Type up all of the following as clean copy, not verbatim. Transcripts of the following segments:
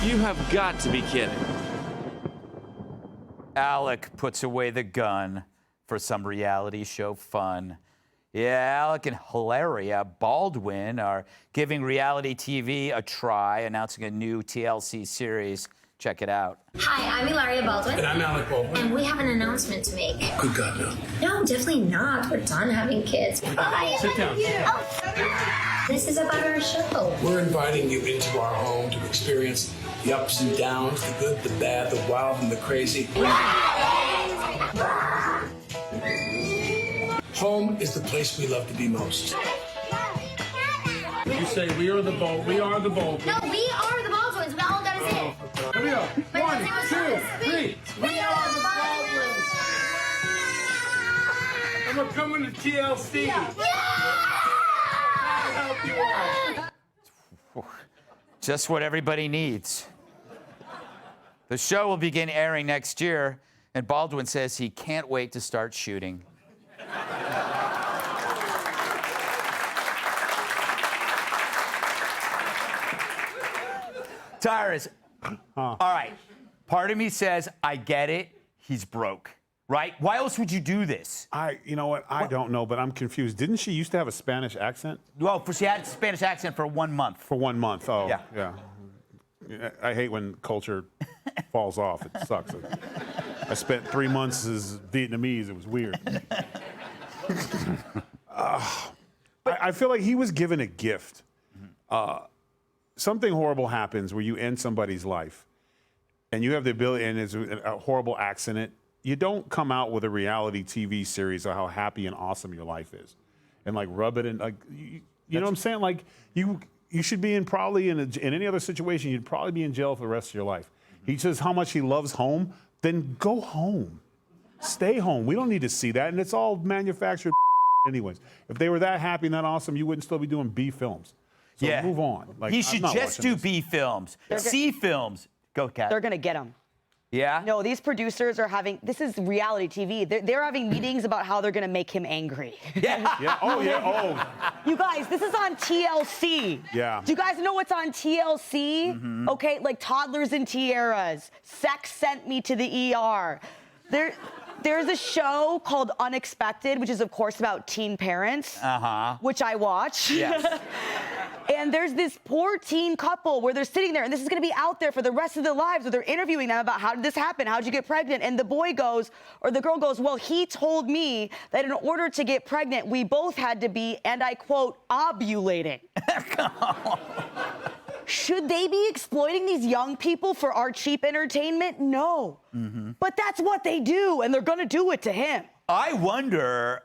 You have got to be kidding. Alec puts away the gun for some reality show fun. Yeah, Alec and Hilaria Baldwin are giving reality TV a try, announcing a new TLC series. Check it out. Hi, I'm Hilaria Baldwin. And I'm Alec Baldwin. And we have an announcement to make. Good God, no. No, definitely not. We're done having kids. Bye. Sit down. This is about our show. We're inviting you into our home to experience the ups and downs, the good, the bad, the wild, and the crazy. Home is the place we love to be most. You say we are the Baldwins. We are the Baldwins. No, we are the Baldwins. We all gotta say it. Here we go. 1, 2, 3. We are the Baldwins. And we're coming to TLC. Yeah. I'll help you out. Just what everybody needs. The show will begin airing next year, and Baldwin says he can't wait to start shooting. Tyrus, all right. Part of me says, I get it. He's broke, right? Why else would you do this? You know what? I don't know, but I'm confused. Didn't she used to have a Spanish accent? Well, she had a Spanish accent for 1 month. For 1 month, oh. Yeah. I hate when culture falls off. It sucks. I spent 3 months as Vietnamese. It was weird. I feel like he was given a gift. Something horrible happens where you end somebody's life, and you have the ability, and it's a horrible accident. You don't come out with a reality TV series of how happy and awesome your life is, and like rub it in. Like you know what I'm saying? Like you should be in any other situation. You'd probably be in jail for the rest of your life. He says how much he loves home. Then go home, stay home. We don't need to see that, and it's all manufactured anyways. If they were that happy and that awesome, you wouldn't still be doing B films. So Yeah. move on. Like, He I'm should not just watching do this. B films, C films. Go, Kat. They're gonna get him. Yeah? No, these producers are having, this is reality TV. They're having meetings about how they're gonna make him angry. Yeah. Yeah. Oh, yeah. Oh. You guys, this is on TLC. Yeah. Do you guys know what's on TLC? Mm-hmm. Okay, like Toddlers and Tiaras. Sex Sent Me to the ER. There's a show called Unexpected, which is, of course, about teen parents, which I watch. Yes. And there's this poor teen couple where they're sitting there, and this is going to be out there for the rest of their lives, where they're interviewing them about how did this happen? How did you get pregnant? And the boy goes, or the girl goes, well, he told me that in order to get pregnant, we both had to be, and I quote, ovulating. Should they be exploiting these young people for our cheap entertainment? No. But that's what they do, and they're going to do it to him. I wonder,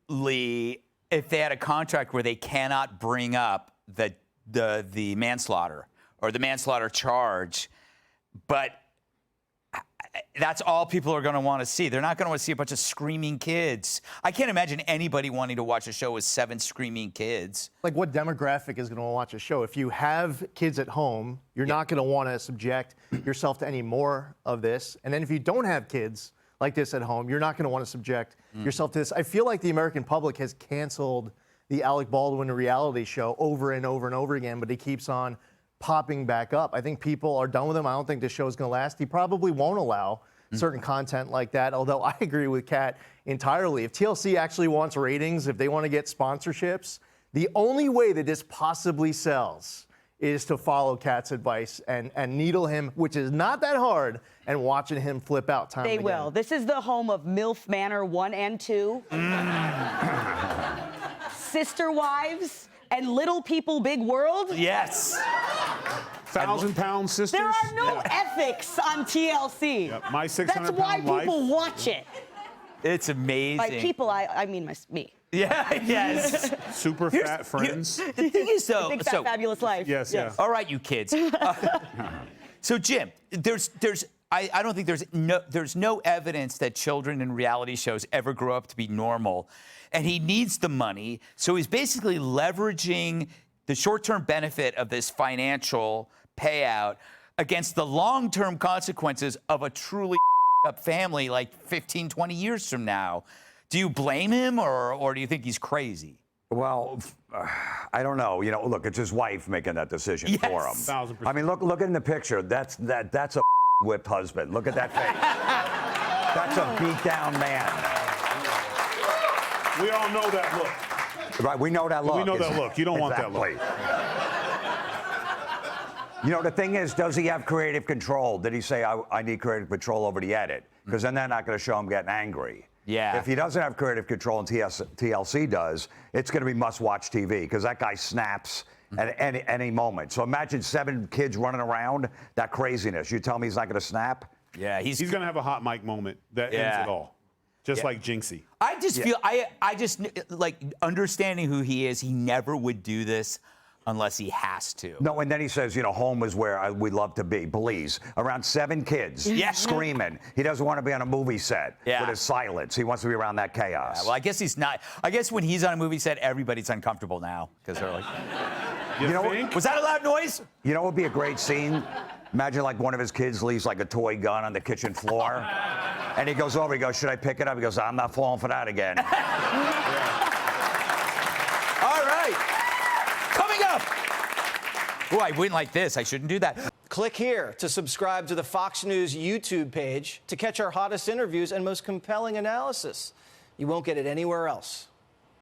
Lee, if they had a contract where they cannot bring up the manslaughter or the manslaughter charge, but that's all people are going to want to see. They're not going to want to see a bunch of screaming kids. I can't imagine anybody wanting to watch a show with 7 screaming kids. Like, what demographic is going to watch a show? If you have kids at home, you're not going to want to subject yourself to any more of this. And then if you don't have kids like this at home, you're not going to want to subject yourself to this. I feel like the American public has canceled the Alec Baldwin reality show over and over and over again, but he keeps on popping back up. I think people are done with him. I don't think this show is going to last. He probably won't allow certain content like that, although I agree with Kat entirely. If TLC actually wants ratings, if they want to get sponsorships, the only way that this possibly sells is to follow Kat's advice and needle him, which is not that hard, and watching him flip out time They and again. will. This is the home of MILF Manor 1 and 2. Sister Wives and Little People Big World. Yes. 1,000-pound sisters. There are no ethics on TLC. Yep, my That's why 600-pound life. people watch it. It's amazing. By people, I mean me. Yeah, yes. Super fat friends. The thing is, though, Big Fat Fabulous Life. Yes, yeah. all right, you kids. So, Jim, I don't think there's no evidence that children in reality shows ever grow up to be normal, and he needs the money, so he's basically leveraging the short-term benefit of this financial payout against the long-term consequences of a truly up family like 15, 20 years from now. Do you blame him, or do you think he's crazy? Well, I don't know. You know, look, it's his wife making that decision for him. 1000%. I mean, look in the picture. That's a whipped husband. Look at that face. That's a beat down man. We all know that look. Right, we know that look. We know that look. You don't want that look. You know, the thing is, does he have creative control? Did he say, I need creative control over the edit? Because then they're not going to show him getting angry. Yeah. If he doesn't have creative control and TLC does, it's going to be must-watch TV because that guy snaps at any moment. So imagine 7 kids running around, that craziness. You tell me he's not going to snap? Yeah, He's going to have a hot mic moment that ends it all. Just like Jinxie. I just feel, I just, like, understanding who he is, he never would do this unless he has to. No, and then he says, you know, home is where we love to be. Belize. Around 7 kids screaming. He doesn't want to be on a movie set with his silence. He wants to be around that chaos. Yeah, well, I guess he's not. I guess when he's on a movie set, everybody's uncomfortable now because they're like, You know, was that a loud noise? You know what would be a great scene? Imagine like one of his kids leaves like a toy gun on the kitchen floor. And he goes over, he goes, should I pick it up? He goes, I'm not falling for that again. All right. Coming up. Oh, I went like this. I shouldn't do that. Click here to subscribe to the Fox News YouTube page to catch our hottest interviews and most compelling analysis. You won't get it anywhere else.